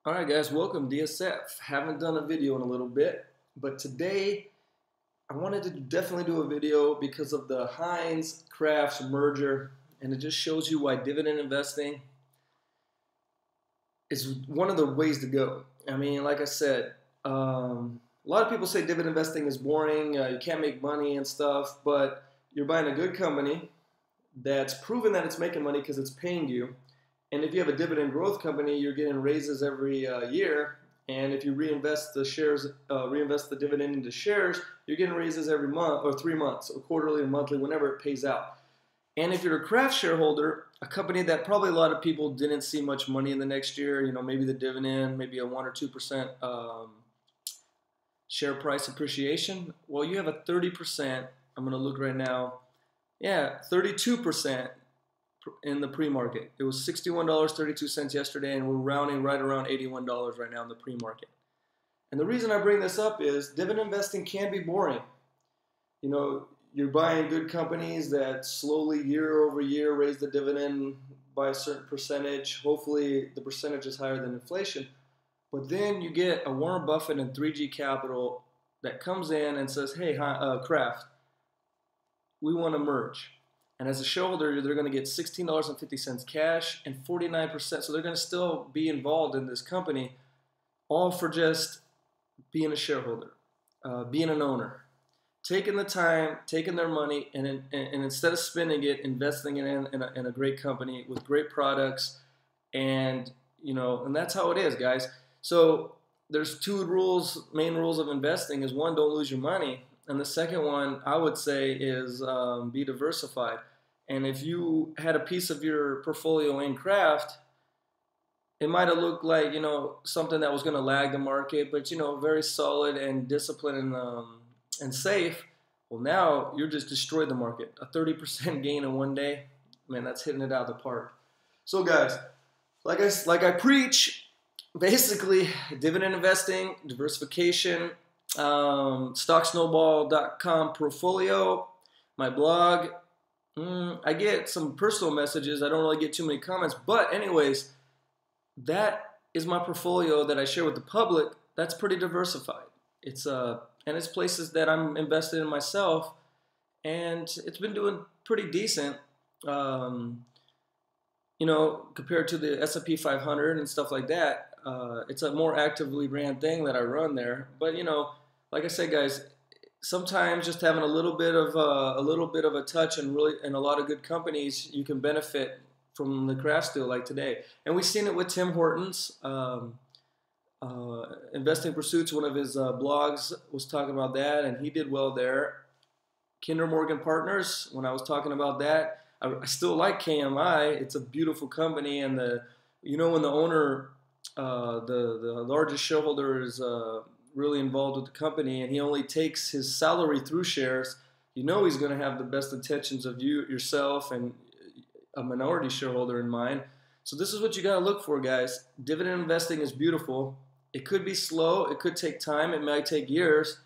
Alright guys, welcome DSF. Haven't done a video in a little bit, but today I wanted to definitely do a video because of the Heinz Kraft merger, and it just shows you why dividend investing is one of the ways to go. I mean, like I said, a lot of people say dividend investing is boring, you can't make money and stuff, but you're buying a good company that's proven that it's making money because it's paying you. And if you have a dividend growth company, you're getting raises every year. And if you reinvest the shares, reinvest the dividend into shares, you're getting raises every month or 3 months or quarterly or monthly, whenever it pays out. And if you're a Kraft shareholder, a company that probably a lot of people didn't see much money in the next year, you know, maybe the dividend, maybe a 1 or 2% share price appreciation. Well, you have a 30%. I'm going to look right now. Yeah, 32%. In the pre-market. It was $61.32 yesterday, and we're rounding right around $81 right now in the pre-market. And the reason I bring this up is dividend investing can be boring. You know, you're buying good companies that slowly year over year raise the dividend by a certain percentage. Hopefully the percentage is higher than inflation. But then you get a Warren Buffett and 3G Capital that comes in and says, hey, Kraft, we want to merge. And as a shareholder, they're going to get $16.50 cash and 49%. So they're going to still be involved in this company, all for just being a shareholder, being an owner, taking the time, taking their money, and instead of spending it, investing it in a great company with great products. And, you know, and that's how it is, guys. So there's two main rules of investing is one, don't lose your money. And the second one, I would say, is be diversified. And if you had a piece of your portfolio in Kraft, it might have looked like, you know, something that was going to lag the market, but, you know, very solid and disciplined and safe. Well, now you're just destroyed the market. A 30% gain in one day, man, that's hitting it out of the park. So, guys, like I preach, basically, dividend investing, diversification. StockSnowball.com portfolio, my blog. I get some personal messages. I don't really get too many comments, but anyways, that is my portfolio that I share with the public. That's pretty diversified. It's and it's places that I'm invested in myself, and it's been doing pretty decent. You know, compared to the S&P 500 and stuff like that. It's a more actively ran thing that I run there. But, you know, like I said, guys, sometimes just having a little bit of a touch and a lot of good companies, you can benefit from the Kraft deal like today. And we've seen it with Tim Hortons. Investing Pursuits, one of his blogs was talking about that, and he did well there. Kinder Morgan Partners, when I was talking about that, I still like KMI. It's a beautiful company, and you know, when the owner, the largest shareholder is really involved with the company, and he only takes his salary through shares, you know he's going to have the best intentions of yourself, and a minority shareholder in mind. So this is what you got to look for, guys. Dividend investing is beautiful. It could be slow. It could take time. It might take years.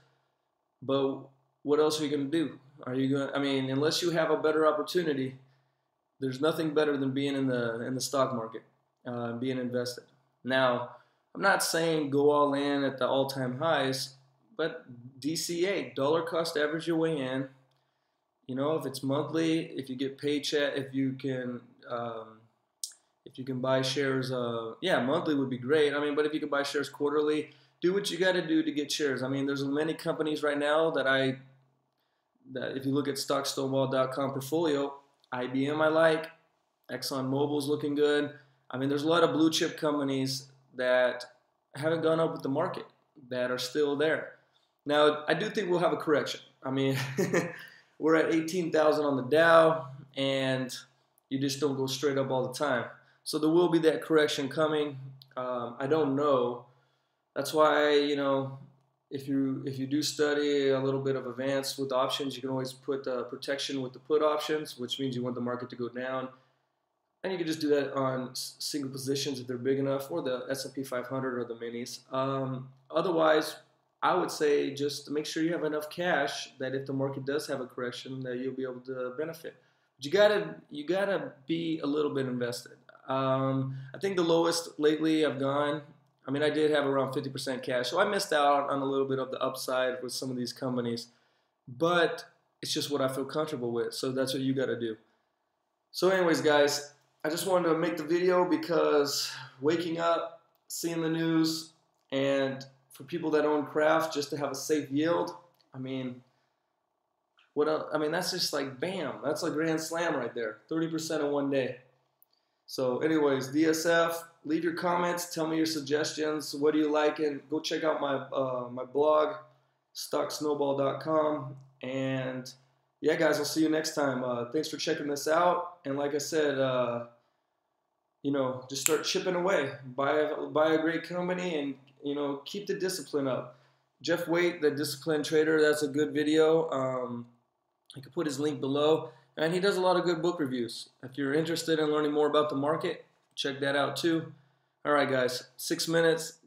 But what else are you going to do? Are you going? I mean, unless you have a better opportunity, there's nothing better than being in the stock market, being invested. Now, I'm not saying go all in at the all-time highs, but DCA, dollar cost average your way in. You know, if it's monthly, if you get paycheck, if you can buy shares, yeah, monthly would be great. I mean, but if you can buy shares quarterly, do what you got to do to get shares. I mean, there's many companies right now that if you look at StockSnowball.com portfolio, IBM I like, ExxonMobil's looking good. I mean, there's a lot of blue chip companies that haven't gone up with the market that are still there. Now, I do think we'll have a correction. I mean, we're at 18,000 on the Dow, and you just don't go straight up all the time. So there will be that correction coming. I don't know. That's why, you know, if you do study a little bit of advanced with options, you can always put protection with the put options, which means you want the market to go down. And you can just do that on single positions if they're big enough, or the S&P 500 or the minis. Otherwise, I would say just make sure you have enough cash that if the market does have a correction, that you'll be able to benefit. But you gotta be a little bit invested. I think the lowest lately I've gone I mean, I did have around 50% cash, so I missed out on a little bit of the upside with some of these companies, but it's just what I feel comfortable with, so that's what you got to do. So anyways, guys, I just wanted to make the video because waking up, seeing the news, and for people that own Kraft, just to have a safe yield, I mean, what else? I mean, that's just like, bam, that's a grand slam right there, 30% in one day. So anyways, DSF, leave your comments, tell me your suggestions, what do you like, and go check out my my blog, stocksnowball.com, and yeah, guys, I'll see you next time. Thanks for checking this out, and like I said, you know, just start chipping away, buy a great company, and you know, keep the discipline up. Jeff Waite, the Disciplined Trader, that's a good video. I can put his link below. And he does a lot of good book reviews. If you're interested in learning more about the market, check that out too. All right, guys, 6 minutes.